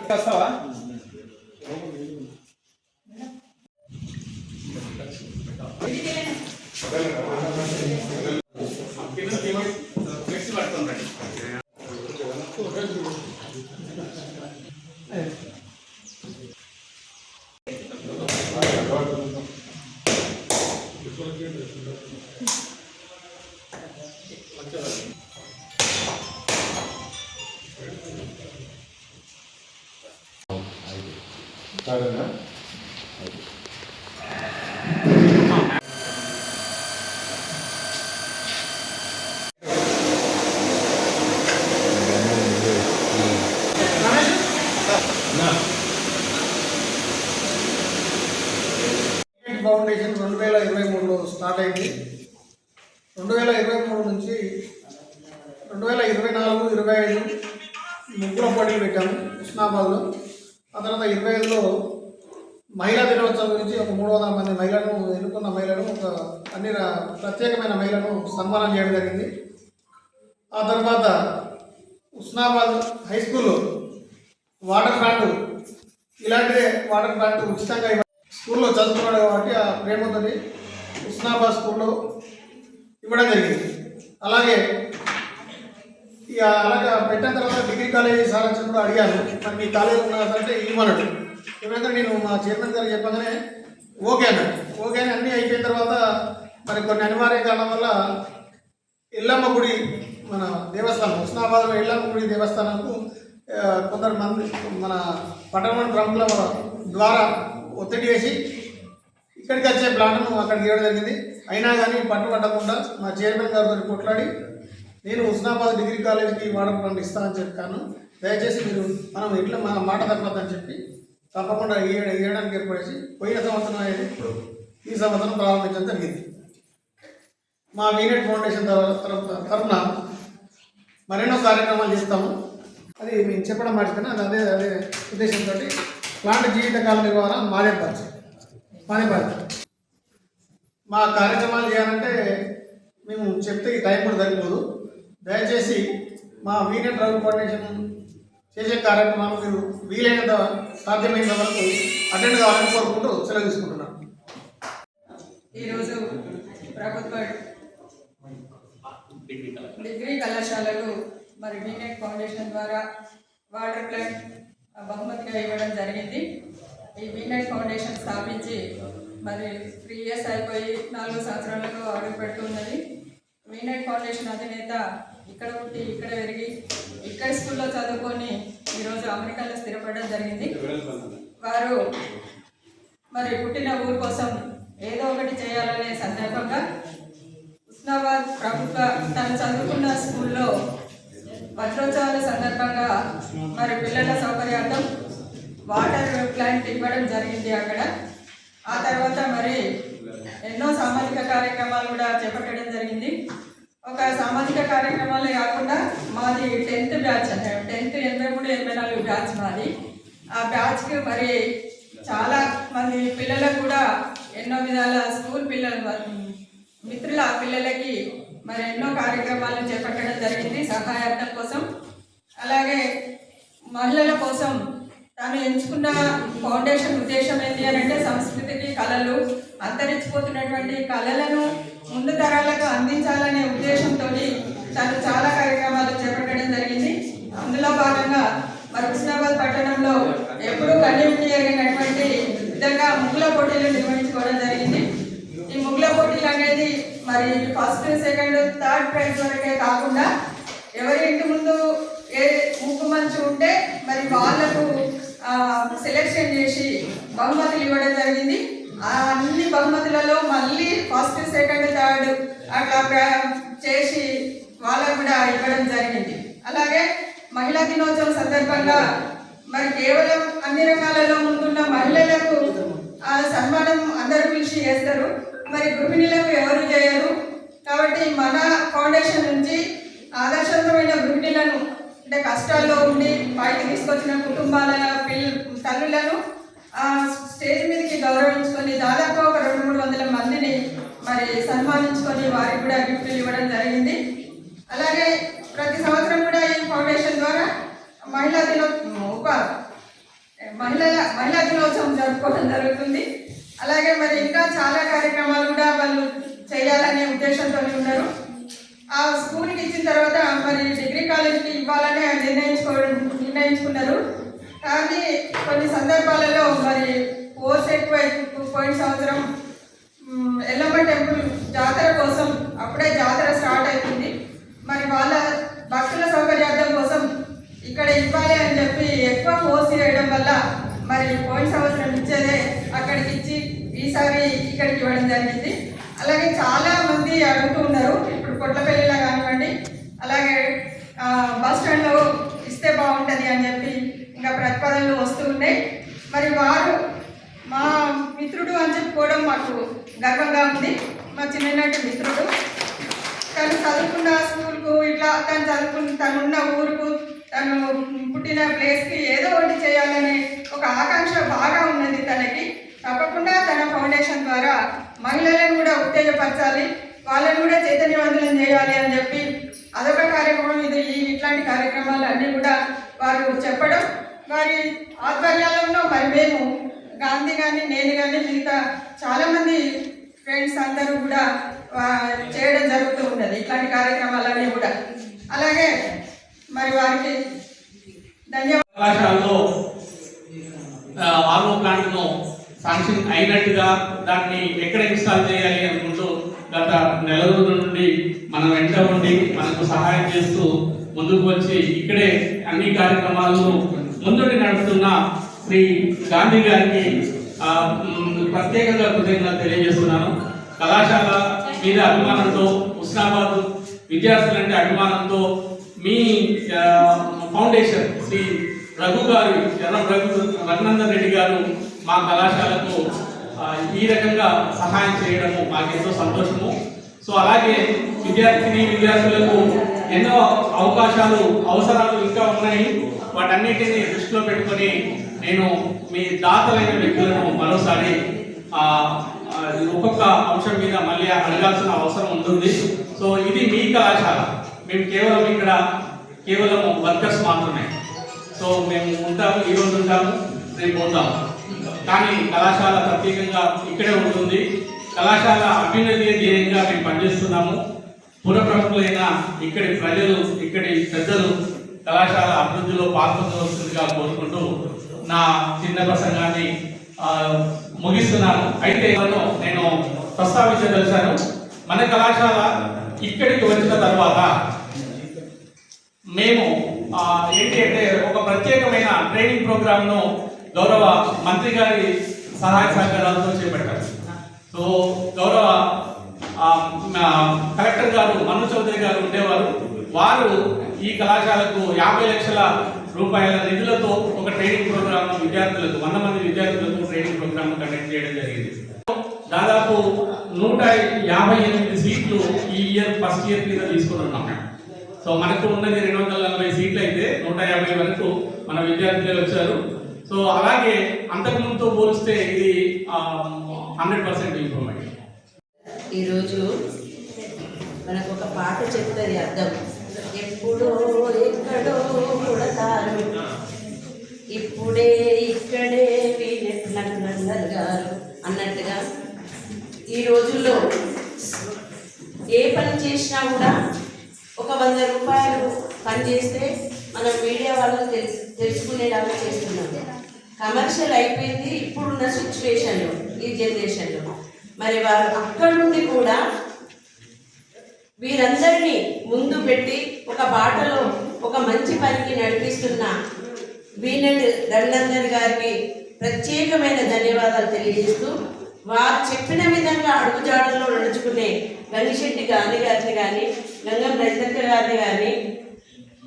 వస్తావా? సరేనా? Foundation 2023లో start అయింది. 2023 నుంచి 2024-25 ముగ్గుల పోటీలు పెట్టాము హుస్నాబాద్లో. ఆ తర్వాత 25లో మహిళా దినోత్సవం గురించి ఒక 300 మంది మహిళలను ఎన్నుకున్న మహిళలను అన్ని ప్రత్యేకమైన మహిళలను సన్మానం చేయడం జరిగింది. ఆ తర్వాత హుస్నాబాద్ హై స్కూల్లో వాటర్ ప్లాంట్, ఇలాంటిదే వాటర్ ప్లాంట్ ఉచితంగా స్కూల్లో చదువుకున్నాడు కాబట్టి ఆ ప్రేమతో హుస్నాబాద్ స్కూల్లో ఇవ్వడం జరిగింది. అలాగే అలాగే పెట్టిన తర్వాత డిగ్రీ కాలేజీ సాధించడం కూడా అడిగాను, మరి మీ కాలేజీ ఉన్నదంటే ఇవ్వమన్నాడు. ఏమైనా నేను మా చైర్మన్ గారు చెప్పగానే ఓకే అని అన్నీ అయిపోయిన తర్వాత మరి కొన్ని అనివార్య కారణం వల్ల ఎల్లమ్మ గుడి మన దేవస్థానం హుస్నాబాద్లో ఎల్లమ్మ గుడి దేవస్థానంకు కొందరు మంది మన పట్టణ ప్రముఖుల ద్వారా ఒత్తిడి వేసి ఇక్కడికి వచ్చే ప్లాన్ను అక్కడికి ఇవ్వడం జరిగింది. అయినా కానీ పట్టుబట్టకుండా మా చైర్మన్ గారితో కొట్లాడి నేను హుస్నాబాద్ డిగ్రీ కాలేజీకి వాటర్ ప్లాంట్ ఇస్తానని చెప్పాను. దయచేసి మీరు మనం ఎట్లా మన మాట తప్పదని చెప్పి తప్పకుండా ఇవ్వడానికి ఏర్పడేసి పోయిన సంవత్సరం అనేది ఇప్పుడు ఈ సంవత్సరం ప్రారంభించడం జరిగింది. మా వీనెట్ ఫౌండేషన్ తరఫున మరెన్నో కార్యక్రమాలు చేస్తాము. అది మేము చెప్పడం మర్చిపోయినా అదే ఉద్దేశంతో ప్లాంట్ జీవితకాల నిర్వహణ మాదే బాధ్యత. మా కార్యక్రమాలు చేయాలంటే మేము చెప్తే టైం కూడా సరిపోదు. దయచేసి మా వీనెట్ రఘు ఫౌండేషన్ చేసే కార్యక్రమాలు మీరు వీలైనంత సాధ్యమైనంత వరకు అటెండ్ కావాలని కోరుకుంటూ సెలవు తీసుకుంటున్నాను. ఈరోజు ప్రభుత్వ డిగ్రీ కళాశాలలు మరి వీనెట్ ఫౌండేషన్ ద్వారా వాటర్ ప్లాంట్ బహుమతిగా ఇవ్వడం జరిగింది. ఈ వీనెట్ ఫౌండేషన్ స్థాపించి మరి 3 years అయిపోయి 4 సంవత్సరాలకు అడుగు పెడుతున్నది. వీనెట్ ఫౌండేషన్ అధినేత ఇక్కడ పుట్టి ఇక్కడ పెరిగి ఇక్కడ స్కూల్లో చదువుకొని ఈరోజు అమెరికాలో స్థిరపడడం జరిగింది. వారు మరి పుట్టిన ఊరు కోసం ఏదో ఒకటి చేయాలనే సందర్భంగా హుస్నాబాద్ ప్రభుత్వ తను చదువుకున్న స్కూల్లో వజ్రోత్సవాల సందర్భంగా మరి పిల్లల సౌకర్యార్థం వాటర్ ప్లాంట్ ఇవ్వడం జరిగింది అక్కడ. ఆ తర్వాత మరి ఎన్నో సామాజిక కార్యక్రమాలు కూడా చేపట్టడం జరిగింది. ఒక సామాజిక కార్యక్రమాలే కాకుండా మాది 10th బ్యాచ్ 83-84 బ్యాచ్ మాది. ఆ బ్యాచ్కి మరి చాలా మంది పిల్లలకు కూడా ఎన్నో విధాల స్కూల్ మిత్రుల పిల్లలకి మరి ఎన్నో కార్యక్రమాలను చేపట్టడం జరిగింది సహాయార్థం కోసం. అలాగే మహిళల కోసం తాను ఎంచుకున్న ఫౌండేషన్ ఉద్దేశం ఏంటి అని అంటే సంస్కృతికి కళలు అంతరించిపోతున్నటువంటి కళలను ముందు తరాలకు అందించాలనే ఉద్దేశంతో తను చాలా కార్యక్రమాలు చేపట్టడం జరిగింది. అందులో భాగంగా మరి హుస్నాబాద్ పట్టణంలో ఎప్పుడూ కళ్ళెంటి జరిగినటువంటి విధంగా ముగ్గుల పోటీలు నిర్వహించుకోవడం జరిగింది. ఈ ముగ్గుల పోటీలు అనేది మరి 1st, 2nd, 3rd ప్రైజ్ వరకే కాకుండా ఎవరి ఇంటి ముందు ఏ ముగ్గు మంచి ఉంటే మరి వాళ్లకు సెలెక్షన్ చేసి బహుమతులు ఇవ్వడం జరిగింది. అన్ని బహుమతులలో మళ్ళీ 1st, 2nd, 3rd అట్లా చేసి వాళ్ళకు కూడా ఇవ్వడం జరిగింది. అలాగే మహిళా దినోత్సవం సందర్భంగా మరి కేవలం అన్ని రంగాలలో ముందున్న మహిళలకు కృషి చేస్తారు, మరి గృహిణులకు ఎవరు చేయరు. కాబట్టి మన ఫౌండేషన్ నుంచి ఆదర్శవంతమైన గృహిణులను, అంటే కష్టాల్లో ఉండి పైకి తీసుకొచ్చిన కుటుంబాల తల్లులను స్టేజ్ మీదకి గౌరవించుకొని దాదాపు ఒక 200-300 మందిని మరి సన్మానించుకొని వారికి కూడా గిఫ్ట్లు ఇవ్వడం జరిగింది. అలాగే ప్రతి సంవత్సరం కూడా ఈ ఫౌండేషన్ ద్వారా మహిళా దినోత్సవం జరుపుకోవడం జరుగుతుంది. అలాగే మరి ఇంకా చాలా కార్యక్రమాలు కూడా వాళ్ళు చేయాలనే ఉద్దేశంతో ఉన్నారు. ఆ స్కూల్కి ఇచ్చిన తర్వాత మరి డిగ్రీ కాలేజీకి ఇవ్వాలని నిర్ణయించుకున్నారు. కానీ కొన్ని సందర్భాలలో మరి కోర్స్ ఎక్కువ పోయిన సంవత్సరం ఎల్లమ్మ టెంపుల్ జాతర కోసం అప్పుడే జాతర స్టార్ట్ అవుతుంది. మరి వాళ్ళ భక్తుల సౌకర్యార్థం కోసం ఇక్కడ ఇవ్వాలి అని చెప్పి ఎక్కువ ఫోర్స్ చేయడం వల్ల మరి పోయిన సంవత్సరం ఇచ్చేదే అక్కడికి ఇచ్చి ఈసారి ఇక్కడికి ఇవ్వడం జరిగింది. అలాగే చాలా మంది అడుగుతూ ఉన్నారు, ఇప్పుడు కొట్లపల్లిలో కానివ్వండి, అలాగే బస్ స్టాండ్లో ఇస్తే బాగుంటుంది అని చెప్పి ఇంకా ప్రతిపాదనలు వస్తూ ఉన్నాయి. మరి వారు మా మిత్రుడు అని చెప్పుకోవడం మాకు గర్వంగా ఉంది. మా చిన్ననాటి మిత్రుడు, తను చదువుకున్న స్కూల్కు ఇట్లా తనున్న ఊరుకు, తను పుట్టిన ప్లేస్కి ఏదో ఒకటి చేయాలనే ఒక ఆకాంక్ష బాగా ఉన్నది తనకి. తప్పకుండా తన ఫౌండేషన్ ద్వారా మహిళలను కూడా ఉత్తేజపరచాలి, వాళ్ళని కూడా చైతన్యవంతులను చేయాలి అని చెప్పి అదొక కార్యక్రమం. ఇట్లాంటి కార్యక్రమాలు అన్నీ కూడా వారు చెప్పడం, వారి ఆధ్వర్యాలలో మరి మేము గాంధీ కానీ నేను కానీ మిగతా చాలామంది ఫ్రెండ్స్ అందరూ కూడా చేయడం జరుగుతూ ఉన్నది ఇట్లాంటి కార్యక్రమాలన్నీ కూడా. అలాగే మరి వారికి కళాశాలలో ఆర్ఓ ప్లాంట్ను శాంక్షన్ అయినట్టుగా దాన్ని ఎక్కడ ఇన్స్టాల్ చేయాలి అనుకుంటూ గత నెల రోజుల నుండి మనం వెంట ఉండి మనకు సహాయం చేస్తూ ముందుకు వచ్చి ఇక్కడే అన్ని కార్యక్రమాలను ముందుండి నడుస్తున్న శ్రీ గాంధీ గారికి ప్రత్యేకంగా కృతజ్ఞతలు తెలియజేస్తున్నాను. కళాశాల మీద అభిమానంతో, ఉస్నాబాద్ విద్యార్థులంటే అభిమానంతో మీ ఫౌండేషన్ శ్రీ రఘు గారు, రఘునందన్ రెడ్డి గారు మా కళాశాలకు ఈ రకంగా సహాయం చేయడము మాకెంతో సంతోషము. సో అలాగే విద్యార్థులకు ఎన్నో అవకాశాలు, అవసరాలు ఇంకా ఉన్నాయి. వాటన్నిటిని దృష్టిలో పెట్టుకొని నేను మీ దాతలైన వ్యక్తులను మరోసారి ఒక్కొక్క అంశం మీద మళ్ళీ అడగాల్సిన అవసరం ఉంటుంది. సో ఇది మీ కళాశాల, మేము కేవలం వర్కర్స్ మాత్రమే. సో మేము ఉంటాము, ఈరోజు ఉంటాము, రేపు పోతాము. కానీ కళాశాల ప్రత్యేకంగా ఇక్కడే ఉంటుంది. కళాశాల అభ్యున్నతి ధ్యేయంగా మేము పనిచేస్తున్నాము. పుర ప్రముఖులైన ఇక్కడి ప్రజలు, ఇక్కడి పెద్దలు కళాశాల అభివృద్ధిలో పాల్గొనవలసిందిగా కోరుకుంటూ నా చిన్న ప్రసంగాన్ని ముగిస్తున్నాను. అయితే నేను ప్రస్తావించదలిచాను, మన కళాశాల ఇక్కడికి వచ్చిన తర్వాత మేము ఏంటి అంటే ఒక ప్రత్యేకమైన ట్రైనింగ్ ప్రోగ్రామ్ను గౌరవ మంత్రి గారి సహాయ సహకారాలతో చేపట్టారు. సో గౌరవ కలెక్టర్ గారు మను చౌదరి గారు ఉండేవారు. వారు ఈ కళాశాలకు 50 లక్షల రూపాయల నిధులతో ఒక ట్రైనింగ్ ప్రోగ్రామ్ విద్యార్థులకు 100 మంది విద్యార్థులకు ట్రైనింగ్ ప్రోగ్రామ్ కండక్ట్ చేయడం జరిగింది. దాదాపు 158 సీట్లు ఈ ఫస్ట్ ఇయర్ మీద తీసుకుని ఉన్నాం. సో మనకు ఉన్నది 240 సీట్లు అయితే 150 వరకు మన విద్యార్థులే వచ్చారు. సో అలాగే అంతకుముందుతో పోలిస్తే ఇది 100% ఇంప్రూవ్మెంట్. ఈరోజు మనకు ఒక పాట చెప్తుంది అర్థం. ఎప్పుడో ఎక్కడో పుడతారు, ఇప్పుడే ఇక్కడే వీళ్ళెట్లందరు గారు అన్నట్టుగా ఈ రోజుల్లో ఏ పని చేసినా కూడా ఒక 100 రూపాయలు పని చేస్తే మనం మీడియా వాళ్ళని తెలుసుకునేలాగా చేస్తున్నాం. కమర్షియల్ అయిపోయింది ఇప్పుడున్న సిచ్యువేషన్లో, ఈ జనరేషన్లో. మరి వారు అక్కడి నుండి కూడా వీరందరినీ ముందు పెట్టి ఒక బాటలో ఒక మంచి పనికి నడిపిస్తున్న వీనెట్ రఘునందన్ గారికి ప్రత్యేకమైన ధన్యవాదాలు తెలియజేస్తూ, వారు చెప్పిన విధంగా అడుగుజాడల్లో నడుచుకునే గంగిశెట్టి గాంధీ గారిని కానీ, గంగం రజితక్క గారిని కానీ,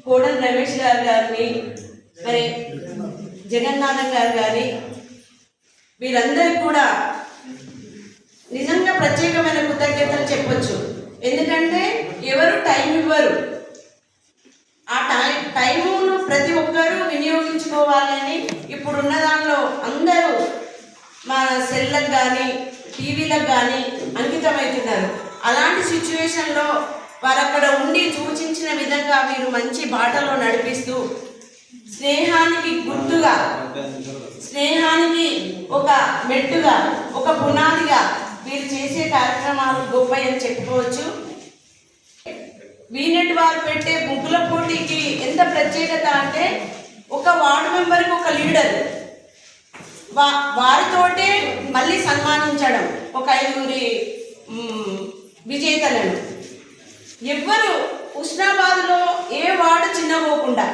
కోడల రమేష్ గారిని, మరి జగన్నాథం గారు కానీ, వీరందరికీ కూడా నిజంగా ప్రత్యేకమైన కృతజ్ఞతలు చెప్పొచ్చు. ఎందుకంటే ఎవరు టైం ఇవ్వరు. ఆ టైమును ప్రతి ఒక్కరూ వినియోగించుకోవాలి అని ఇప్పుడున్న దానిలో అందరూ మన సెల్లకు కానీ టీవీలకు కానీ అంకితమవుతున్నారు. అలాంటి సిచ్యువేషన్లో వారు అక్కడ ఉండి సూచించిన విధంగా మీరు మంచి బాటలో నడిపిస్తూ స్నేహానికి గుర్తుగా, స్నేహానికి ఒక మెట్టుగా, ఒక పునాదిగా మీరు చేసే కార్యక్రమాలు గొప్ప అని చెప్పుకోవచ్చు. వీనెట్ వారు పెట్టే ముగ్గుల పోటీకి ఎంత ప్రత్యేకత అంటే ఒక వార్డు మెంబర్కి ఒక లీడర్, వారితోటే మళ్ళీ సన్మానించడం ఒక 5 విజేతలను. ఎవ్వరు హుస్నాబాద్లో ఏ వార్డు చిన్నపోకుండా,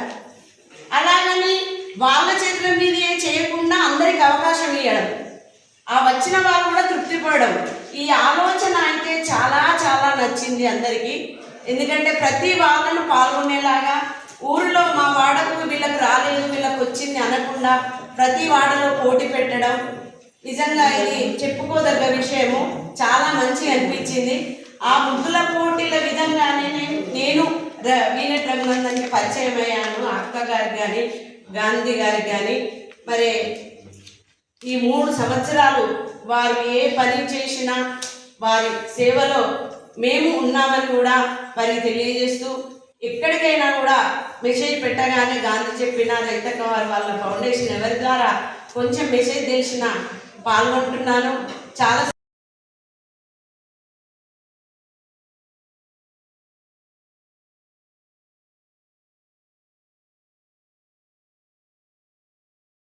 అలాగని వాళ్ళ చేతుల మీదే చేయకుండా అందరికి అవకాశం ఇవ్వడం, ఆ వచ్చిన వాళ్ళు కూడా తృప్తి పడడం, ఈ ఆలోచన అయితే చాలా చాలా నచ్చింది అందరికీ. ఎందుకంటే ప్రతి వాళ్ళను పాల్గొనేలాగా ఊళ్ళో మా వాడకు వీళ్ళకి రాలేదు వీళ్ళకి వచ్చింది అనకుండా ప్రతి వాడలో పోటీ పెట్టడం నిజంగా ఇది చెప్పుకోదగ్గ విషయము. చాలా మంచిగా అనిపించింది. ఆ ముగ్గుల పోటీల విధంగానే నేను వీనెట్ రఘునందన్కి పరిచయం అయ్యాను. అక్క గారికి కానీ గాంధీ గారికి కానీ మరి ఈ 3 సంవత్సరాలు వారు ఏ పని చేసినా వారి సేవలో మేము ఉన్నామని కూడా వారికి తెలియజేస్తూ, ఎక్కడికైనా కూడా మెసేజ్ పెట్టగానే గాంధీ చెప్పిన రైతక్క వారి వాళ్ళ ఫౌండేషన్ ఎవరి ద్వారా కొంచెం మెసేజ్ తెలిసినా పాల్గొంటున్నాను. చాలా